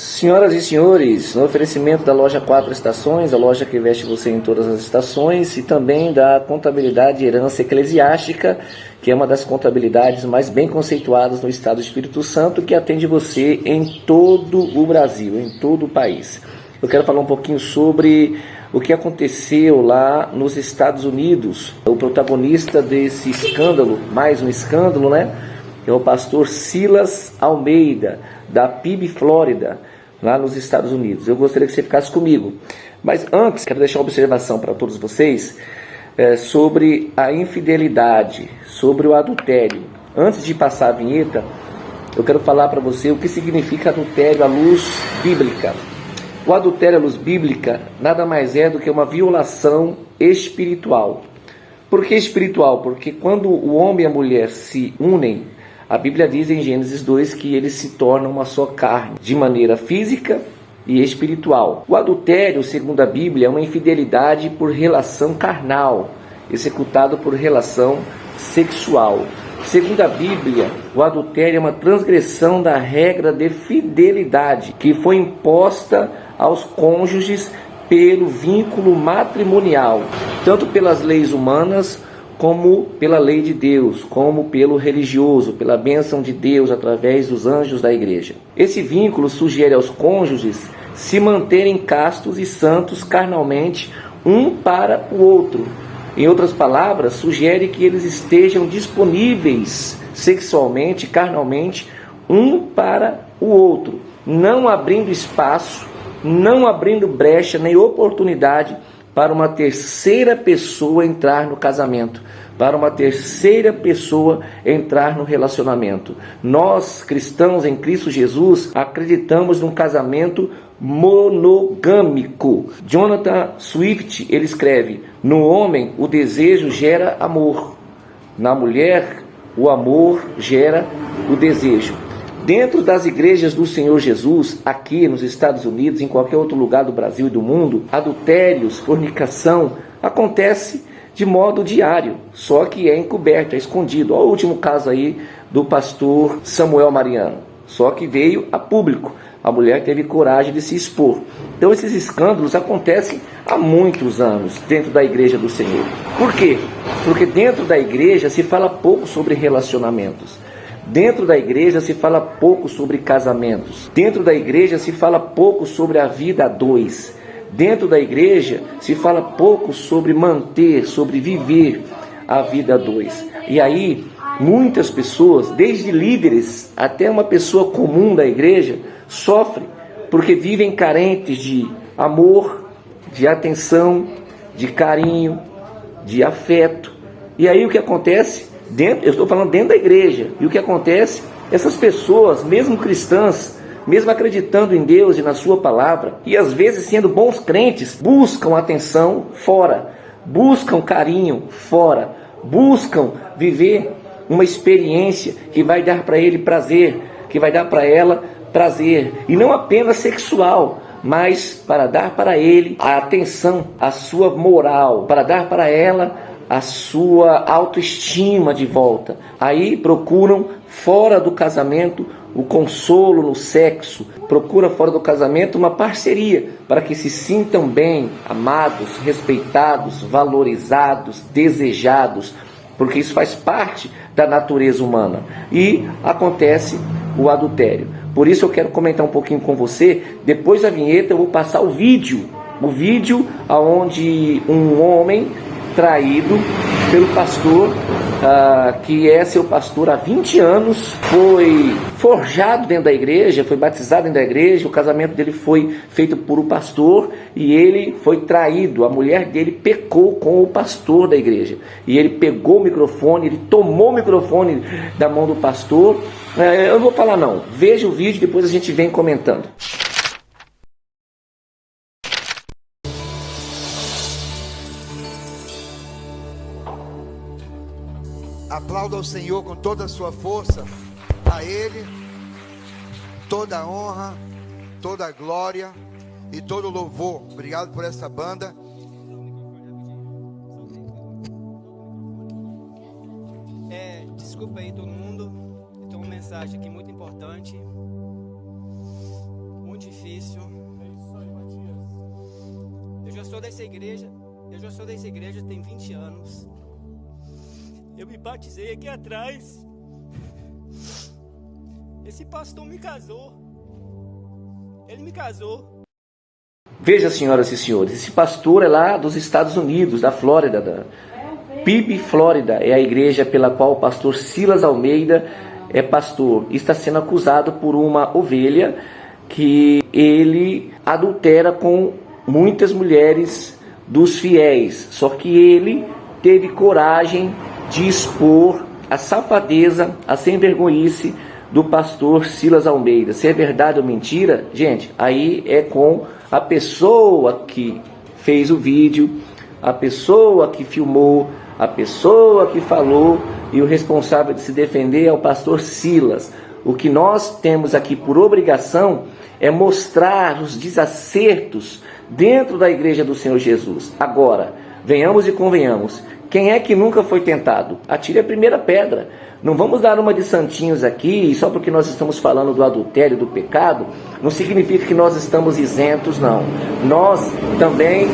Senhoras e senhores, no oferecimento da loja 4 Estações, a loja que veste você em todas as estações, e também da Contabilidade e Herança Eclesiástica, que é uma das contabilidades mais bem conceituadas no estado do Espírito Santo, que atende você em todo o Brasil, em todo o país. Eu quero falar um pouquinho sobre o que aconteceu lá nos Estados Unidos. O protagonista desse escândalo, mais um escândalo, né? É o pastor Silas Almeida, da PIB Flórida, lá nos Estados Unidos. Eu gostaria que você ficasse comigo. Mas antes, quero deixar uma observação para todos vocês sobre a infidelidade, sobre o adultério. Antes de passar a vinheta, eu quero falar para você o que significa adultério à luz bíblica. O adultério à luz bíblica nada mais é do que uma violação espiritual. Por que espiritual? Porque quando o homem e a mulher se unem, a Bíblia diz em Gênesis 2 que eles se tornam uma só carne, de maneira física e espiritual. O adultério, segundo a Bíblia, é uma infidelidade por relação carnal, executado por relação sexual. Segundo a Bíblia, o adultério é uma transgressão da regra de fidelidade que foi imposta aos cônjuges pelo vínculo matrimonial, tanto pelas leis humanas como pela lei de Deus, como pelo religioso, pela bênção de Deus através dos anjos da igreja. Esse vínculo sugere aos cônjuges se manterem castos e santos carnalmente um para o outro. Em outras palavras, sugere que eles estejam disponíveis sexualmente, carnalmente, um para o outro, não abrindo espaço, não abrindo brecha nem oportunidade para uma terceira pessoa entrar no casamento, para uma terceira pessoa entrar no relacionamento. Nós, cristãos em Cristo Jesus, acreditamos num casamento monogâmico. Jonathan Swift, ele escreve: no homem o desejo gera amor, na mulher o amor gera o desejo. Dentro das igrejas do Senhor Jesus, aqui nos Estados Unidos, em qualquer outro lugar do Brasil e do mundo, adultérios, fornicação, acontece de modo diário, só que é encoberto, é escondido. Olha o último caso aí do pastor Samuel Mariano, só que veio a público. A mulher teve coragem de se expor. Então esses escândalos acontecem há muitos anos dentro da igreja do Senhor. Por quê? Porque dentro da igreja se fala pouco sobre relacionamentos. Dentro da igreja se fala pouco sobre casamentos. Dentro da igreja se fala pouco sobre a vida a dois. Dentro da igreja se fala pouco sobre manter, sobre viver a vida a dois. E aí, muitas pessoas, desde líderes até uma pessoa comum da igreja, sofrem porque vivem carentes de amor, de atenção, de carinho, de afeto. E aí o que acontece? Eu estou falando dentro da igreja. E o que acontece? Essas pessoas, mesmo cristãs, mesmo acreditando em Deus e na sua palavra, e às vezes sendo bons crentes, buscam atenção fora, buscam carinho fora, buscam viver uma experiência que vai dar para ele prazer, que vai dar para ela prazer, e não apenas sexual, mas para dar para ele a atenção, a sua moral, para dar para ela a sua autoestima de volta. Aí procuram fora do casamento o consolo no sexo, procura fora do casamento uma parceria para que se sintam bem, amados, respeitados, valorizados, desejados, porque isso faz parte da natureza humana. E acontece o adultério. Por isso eu quero comentar um pouquinho com você. Depois da vinheta eu vou passar o vídeo onde um homem traído pelo pastor, que é seu pastor há 20 anos, foi forjado dentro da igreja, foi batizado dentro da igreja, o casamento dele foi feito por o pastor e ele foi traído. A mulher dele pecou com o pastor da igreja e ele pegou o microfone, ele tomou o microfone da mão do pastor. Eu não vou falar não, veja o vídeo, depois a gente vem comentando. Aplauda o Senhor com toda a sua força. A Ele toda a honra, toda a glória e todo o louvor. Obrigado por essa banda. Desculpa aí todo mundo. Eu tenho uma mensagem aqui muito importante, muito difícil. dessa igreja. Eu já sou dessa igreja tem 20 anos. Eu me batizei aqui atrás. Esse pastor me casou. Ele me casou. Veja, senhoras e senhores, esse pastor é lá dos Estados Unidos, da Flórida, da PIB Flórida, é a igreja pela qual o pastor Silas Almeida é pastor. Está sendo acusado por uma ovelha que ele adultera com muitas mulheres dos fiéis. Só que ele teve coragem de expor a safadeza, a sem-vergonhice do pastor Silas Almeida. Se é verdade ou mentira, gente, aí é com a pessoa que fez o vídeo, a pessoa que filmou, a pessoa que falou, e o responsável de se defender é o pastor Silas. O que nós temos aqui por obrigação é mostrar os desacertos dentro da igreja do Senhor Jesus. Agora, venhamos e convenhamos, quem é que nunca foi tentado? Atire a primeira pedra. Não vamos dar uma de santinhos aqui, e só porque nós estamos falando do adultério, do pecado, não significa que nós estamos isentos, não. Nós também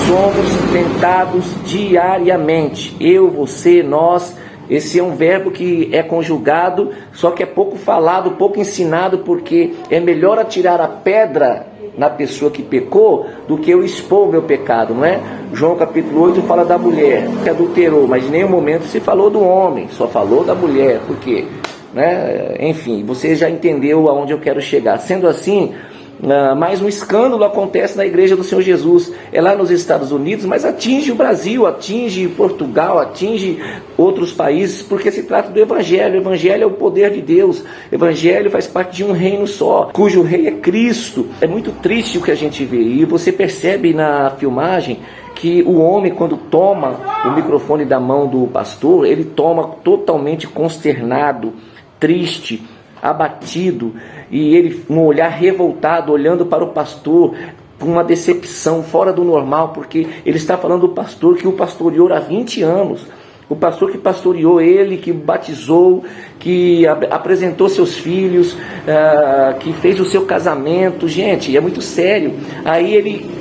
somos tentados diariamente. Eu, você, nós. Esse é um verbo que é conjugado, só que é pouco falado, pouco ensinado, porque é melhor atirar a pedra na pessoa que pecou do que eu expor o meu pecado, não é? João capítulo 8 fala da mulher que adulterou, mas em nenhum momento se falou do homem, só falou da mulher. Por quê? Né? Enfim, você já entendeu aonde eu quero chegar. Sendo assim, mais um escândalo acontece na igreja do Senhor Jesus. É lá nos Estados Unidos, mas atinge o Brasil, atinge Portugal, atinge outros países, porque se trata do Evangelho. O Evangelho é o poder de Deus. O Evangelho faz parte de um reino só, cujo rei é Cristo. É muito triste o que a gente vê, e você percebe na filmagem que o homem, quando toma o microfone da mão do pastor, ele toma totalmente consternado, triste, abatido, e ele com um olhar revoltado, olhando para o pastor com uma decepção fora do normal, porque ele está falando do pastor que o pastoreou há 20 anos, o pastor que pastoreou ele, que batizou, que apresentou seus filhos, que fez o seu casamento. Gente, é muito sério. Aí ele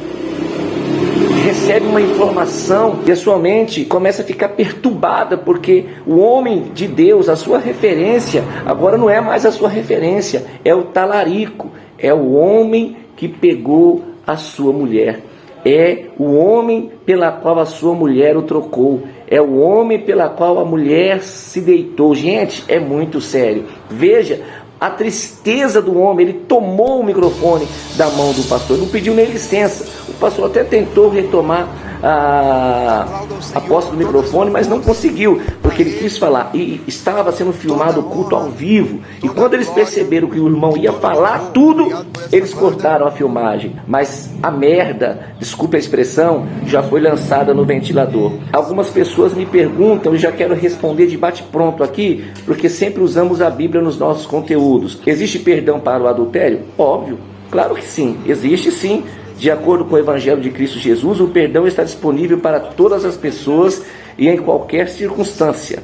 recebe uma informação e a sua mente começa a ficar perturbada, porque o homem de Deus, a sua referência, agora não é mais a sua referência, é o talarico, é o homem que pegou a sua mulher, é o homem pela qual a sua mulher o trocou, é o homem pela qual a mulher se deitou. Gente, é muito sério. Veja a tristeza do homem. Ele tomou o microfone da mão do pastor, não pediu nem licença. O pastor até tentou retomar a posse do microfone, mas não conseguiu, porque ele quis falar, e estava sendo filmado o culto ao vivo, e quando eles perceberam que o irmão ia falar tudo, eles cortaram a filmagem. Mas a merda, desculpe a expressão, já foi lançada no ventilador. Algumas pessoas me perguntam, e já quero responder de bate-pronto aqui, porque sempre usamos a Bíblia nos nossos conteúdos. Existe perdão para o adultério? Óbvio, claro que sim, existe sim. De acordo com o Evangelho de Cristo Jesus, o perdão está disponível para todas as pessoas e em qualquer circunstância.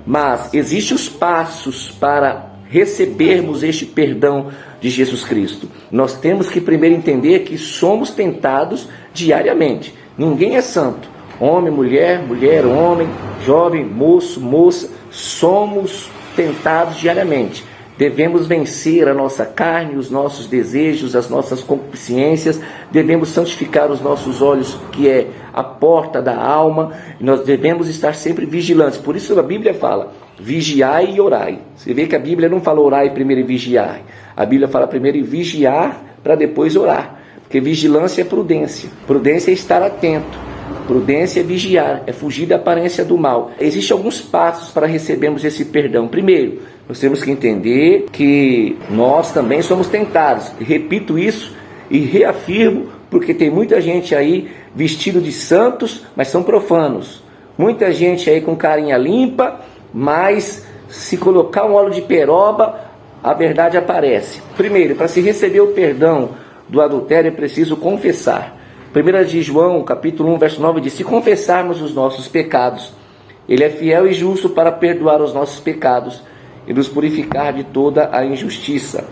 Mas existem os passos para recebermos este perdão de Jesus Cristo. Nós temos que primeiro entender que somos tentados diariamente. Ninguém é santo. Homem, mulher, mulher, homem, jovem, moço, moça, somos tentados diariamente. Devemos vencer a nossa carne, os nossos desejos, as nossas concupiscências. Devemos santificar os nossos olhos, que é a porta da alma. Nós devemos estar sempre vigilantes. Por isso a Bíblia fala, vigiai e orai. Você vê que a Bíblia não fala orai primeiro e vigiai. A Bíblia fala primeiro em vigiar para depois orar. Porque vigilância é prudência. Prudência é estar atento. Prudência é vigiar, é fugir da aparência do mal. Existem alguns passos para recebermos esse perdão. Primeiro, nós temos que entender que nós também somos tentados. Repito isso e reafirmo, porque tem muita gente aí vestido de santos, mas são profanos. Muita gente aí com carinha limpa, mas se colocar um óleo de peroba, a verdade aparece. Primeiro, para se receber o perdão do adultério, é preciso confessar. 1 de João, capítulo 1, verso 9, diz: se confessarmos os nossos pecados, Ele é fiel e justo para perdoar os nossos pecados e nos purificar de toda a injustiça.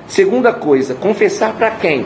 Segunda coisa, confessar para quem?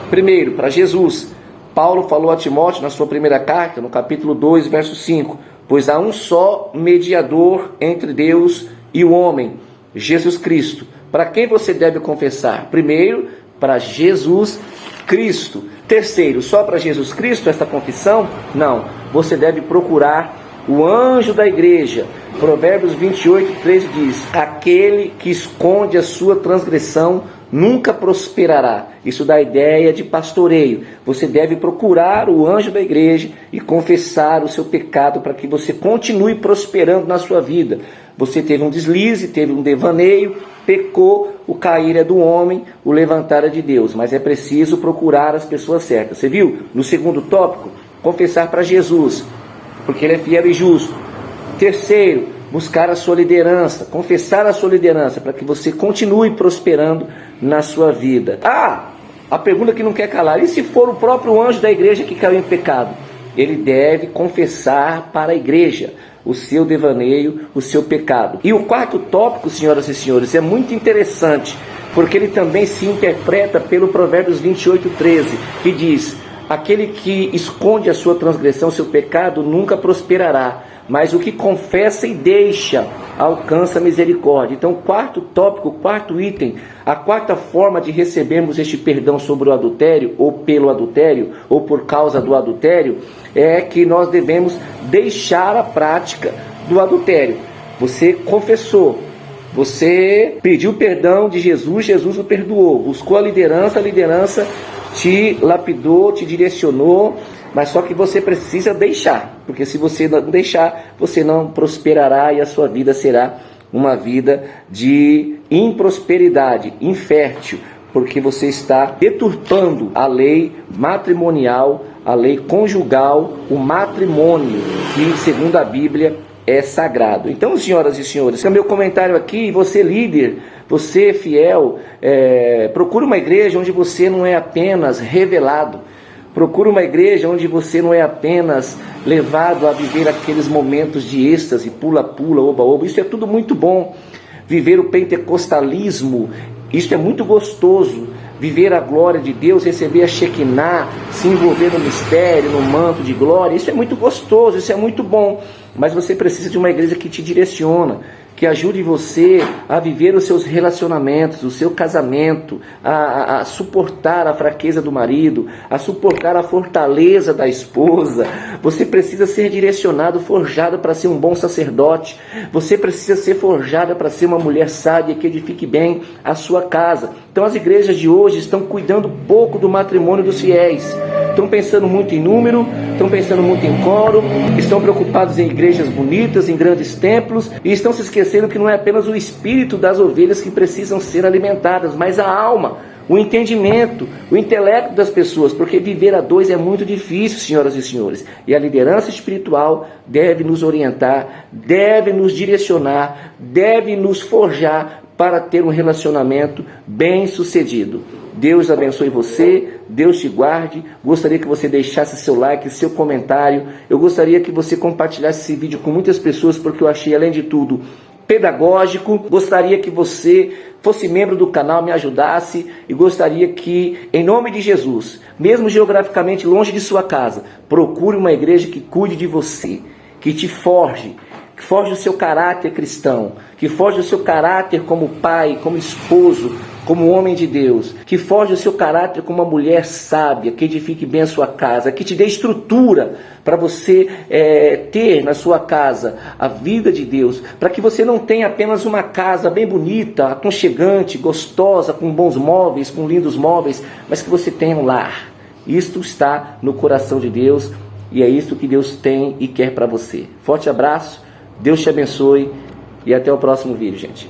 Primeiro, para Jesus. Paulo falou a Timóteo na sua primeira carta, no capítulo 2, verso 5, pois há um só mediador entre Deus e o homem, Jesus Cristo. Para quem você deve confessar? Primeiro, para Jesus Cristo. Terceiro, só para Jesus Cristo essa confissão? Não, você deve procurar o anjo da igreja. Provérbios 28, 13 diz: aquele que esconde a sua transgressão nunca prosperará. Isso dá ideia de pastoreio. Você deve procurar o anjo da igreja e confessar o seu pecado para que você continue prosperando na sua vida. Você teve um deslize, teve um devaneio, pecou, o cair é do homem, o levantar é de Deus. Mas é preciso procurar as pessoas certas. Você viu? No segundo tópico, confessar para Jesus, porque Ele é fiel e justo. Terceiro, buscar a sua liderança, confessar a sua liderança, para que você continue prosperando na sua vida. A pergunta que não quer calar: e se for o próprio anjo da igreja que caiu em pecado? Ele deve confessar para a igreja o seu devaneio, o seu pecado. E o quarto tópico, senhoras e senhores, é muito interessante, porque ele também se interpreta pelo Provérbios 28, 13, que diz: aquele que esconde a sua transgressão, seu pecado, nunca prosperará, mas o que confessa e deixa alcança misericórdia. Então, quarto tópico, quarto item, a quarta forma de recebermos este perdão sobre o adultério, ou pelo adultério, ou por causa do adultério, é que nós devemos deixar a prática do adultério. Você confessou, você pediu perdão de Jesus, Jesus o perdoou, buscou a liderança te lapidou, te direcionou, mas só que você precisa deixar, porque se você não deixar, você não prosperará e a sua vida será uma vida de improsperidade, infértil, porque você está deturpando a lei matrimonial, a lei conjugal, o matrimônio, que segundo a Bíblia é sagrado. Então, senhoras e senhores, esse é o meu comentário aqui. Você líder, você fiel, procure uma igreja onde você não é apenas revelado. Procure uma igreja onde você não é apenas levado a viver aqueles momentos de êxtase, pula-pula, oba-oba. Isso é tudo muito bom. Viver o pentecostalismo, isso é muito gostoso. Viver a glória de Deus, receber a Shekinah, se envolver no mistério, no manto de glória, isso é muito gostoso, isso é muito bom. Mas você precisa de uma igreja que te direciona, que ajude você a viver os seus relacionamentos, o seu casamento, a suportar a fraqueza do marido, a suportar a fortaleza da esposa. Você precisa ser direcionado, forjado para ser um bom sacerdote. Você precisa ser forjada para ser uma mulher sábia que edifique bem a sua casa. Então as igrejas de hoje estão cuidando pouco do matrimônio dos fiéis. Estão pensando muito em número, estão pensando muito em coro, estão preocupados em igrejas bonitas, em grandes templos, e estão se esquecendo que não é apenas o espírito das ovelhas que precisam ser alimentadas, mas a alma, o entendimento, o intelecto das pessoas, porque viver a dois é muito difícil, senhoras e senhores, e a liderança espiritual deve nos orientar, deve nos direcionar, deve nos forjar para ter um relacionamento bem sucedido. Deus abençoe você, Deus te guarde. Gostaria que você deixasse seu like, seu comentário. Eu gostaria que você compartilhasse esse vídeo com muitas pessoas, porque eu achei, além de tudo, pedagógico. Gostaria que você fosse membro do canal, me ajudasse, e gostaria que, em nome de Jesus, mesmo geograficamente longe de sua casa, procure uma igreja que cuide de você, que te forje, que forje o seu caráter cristão, que forje o seu caráter como pai, como esposo, como homem de Deus, que forje o seu caráter como uma mulher sábia, que edifique bem a sua casa, que te dê estrutura para você ter na sua casa a vida de Deus, para que você não tenha apenas uma casa bem bonita, aconchegante, gostosa, com bons móveis, com lindos móveis, mas que você tenha um lar. Isto está no coração de Deus e é isso que Deus tem e quer para você. Forte abraço, Deus te abençoe e até o próximo vídeo, gente.